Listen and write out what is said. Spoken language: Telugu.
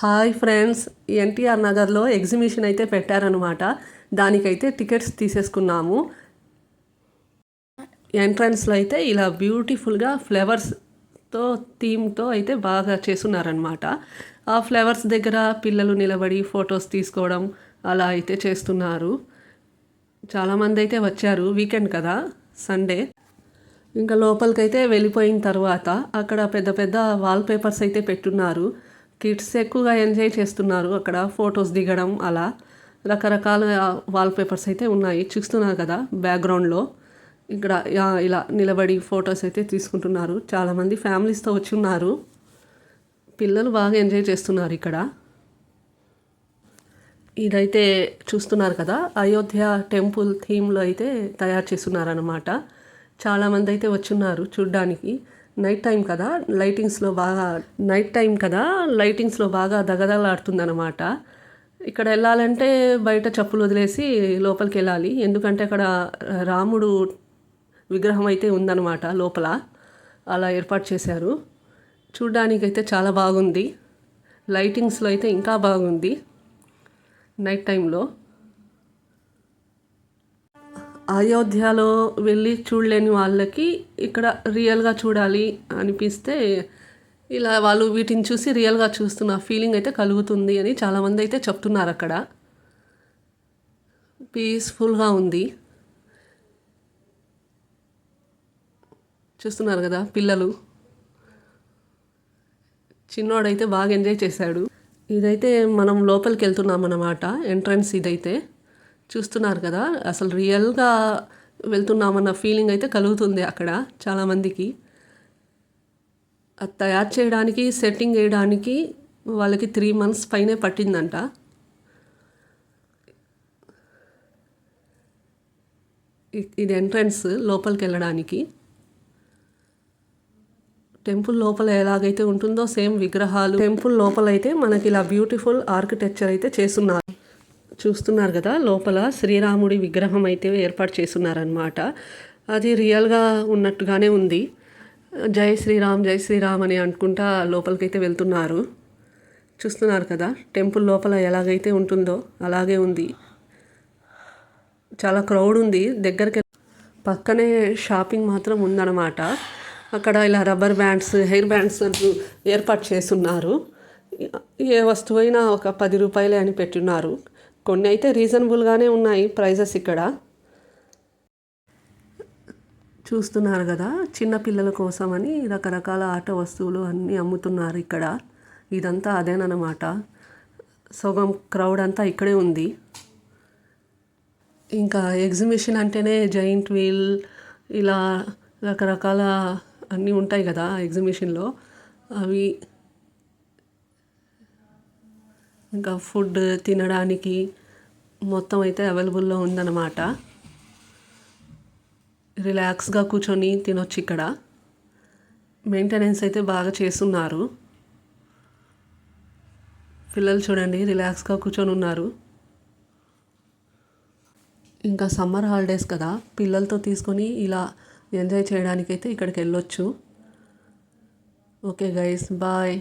హాయ్ ఫ్రెండ్స్, ఎన్టీఆర్ నగర్లో ఎగ్జిబిషన్ అయితే పెట్టారనమాట. దానికైతే టికెట్స్ తీసేసుకున్నాము. ఎంట్రన్స్లో అయితే ఇలా బ్యూటిఫుల్గా ఫ్లవర్స్తో థీమ్తో అయితే బాగా చేస్తున్నారనమాట. ఆ ఫ్లవర్స్ దగ్గర పిల్లలు నిలబడి ఫొటోస్ తీసుకోవడం అలా అయితే చేస్తున్నారు. చాలామంది అయితే వచ్చారు, వీకెండ్ కదా, సండే. ఇంకా లోపలికైతే వెళ్ళిపోయిన తర్వాత అక్కడ పెద్ద పెద్ద వాల్ పేపర్స్ అయితే పెట్టున్నారు. కిడ్స్ ఎక్కువగా ఎంజాయ్ చేస్తున్నారు అక్కడ ఫొటోస్ దిగడం. అలా రకరకాల వాల్ పేపర్స్ అయితే ఉన్నాయి, చూస్తున్నారు కదా బ్యాక్గ్రౌండ్లో. ఇక్కడ ఇలా నిలబడి ఫొటోస్ అయితే తీసుకుంటున్నారు. చాలామంది ఫ్యామిలీస్తో వచ్చి ఉన్నారు. పిల్లలు బాగా ఎంజాయ్ చేస్తున్నారు ఇక్కడ. ఇదైతే చూస్తున్నారు కదా, అయోధ్య టెంపుల్ థీమ్లో అయితే తయారు చేస్తున్నారనమాట. చాలామంది అయితే వచ్చున్నారు చూడ్డానికి. నైట్ టైం కదా, లైటింగ్స్లో బాగా దగదగలాడుతుందన్నమాట. ఇక్కడ వెళ్ళాలంటే బయట చెప్పులు వదిలేసి లోపలికి వెళ్ళాలి. ఎందుకంటే అక్కడ రాముడు విగ్రహం అయితే ఉందన్నమాట లోపల. అలా ఏర్పాటు చేశారు. చూడ్డానికి అయితే చాలా బాగుంది. లైటింగ్స్లో అయితే ఇంకా బాగుంది నైట్ టైంలో. అయోధ్యలో వెళ్ళి చూడలేని వాళ్ళకి ఇక్కడ రియల్గా చూడాలి అనిపిస్తే ఇలా వాళ్ళు వీటిని చూసి రియల్గా చూస్తున్న ఫీలింగ్ అయితే కలుగుతుంది అని చాలామంది అయితే చెప్తున్నారు. అక్కడ పీస్ఫుల్గా ఉంది. చూస్తున్నారు కదా, పిల్లలు, చిన్నోడైతే బాగా ఎంజాయ్ చేశాడు. ఇదైతే మనం లోపలికి వెళ్తున్నాం అన్నమాట. ఎంట్రన్స్ ఇదైతే చూస్తున్నారు కదా, అసలు రియల్గా వెళ్తున్నామన్న ఫీలింగ్ అయితే కలుగుతుంది అక్కడ చాలామందికి. అది తయారు చేయడానికి, సెట్టింగ్ వేయడానికి వాళ్ళకి 3 months పైనే పట్టిందంట. ఇది ఎంట్రన్స్ లోపలికి వెళ్ళడానికి. టెంపుల్ లోపల ఎలాగైతే ఉంటుందో సేమ్ విగ్రహాలు టెంపుల్ లోపల అయితే మనకి ఇలా బ్యూటిఫుల్ ఆర్కిటెక్చర్ అయితే చేస్తున్నారు. చూస్తున్నారు కదా, లోపల శ్రీరాముడి విగ్రహం అయితే ఏర్పాటు చేస్తున్నారనమాట. అది రియల్గా ఉన్నట్టుగానే ఉంది. జై శ్రీరామ్ జై శ్రీరామ్ అని అనుకుంటా లోపలికైతే వెళ్తున్నారు. చూస్తున్నారు కదా, టెంపుల్ లోపల ఎలాగైతే ఉంటుందో అలాగే ఉంది. చాలా క్రౌడ్ ఉంది. దగ్గరికి పక్కనే షాపింగ్ మాత్రం ఉందన్నమాట. అక్కడ ఇలా రబ్బర్ బ్యాండ్స్, హెయిర్ బ్యాండ్స్ ఏర్పాటు చేస్తున్నారు. ఏ వస్తువైనా ఒక 10 రూపాయలే అని పెట్టున్నారు. కొన్ని అయితే రీజనబుల్గానే ఉన్నాయి ప్రైజెస్ ఇక్కడ. చూస్తున్నారు కదా, చిన్న పిల్లల కోసమని రకరకాల ఆట వస్తువులు అన్నీ అమ్ముతున్నారు ఇక్కడ. ఇదంతా అదేనమాట. సగం క్రౌడ్ అంతా ఇక్కడే ఉంది. ఇంకా ఎగ్జిబిషన్ అంటేనే జైంట్ వీల్, ఇలా రకరకాల అన్నీ ఉంటాయి కదా ఎగ్జిబిషన్లో. అవి ఇంకా ఫుడ్ తినడానికి మొత్తం అయితే అవైలబుల్లో ఉందన్నమాట. రిలాక్స్గా కూర్చొని తినొచ్చు ఇక్కడ. మెయింటెనెన్స్ అయితే బాగా చేస్తున్నారు. పిల్లలు చూడండి రిలాక్స్గా కూర్చొని ఉన్నారు. ఇంకా సమ్మర్ హాలిడేస్ కదా, పిల్లలతో తీసుకొని ఇలా ఎంజాయ్ చేయడానికైతే ఇక్కడికి వెళ్ళొచ్చు. Okay guys, bye.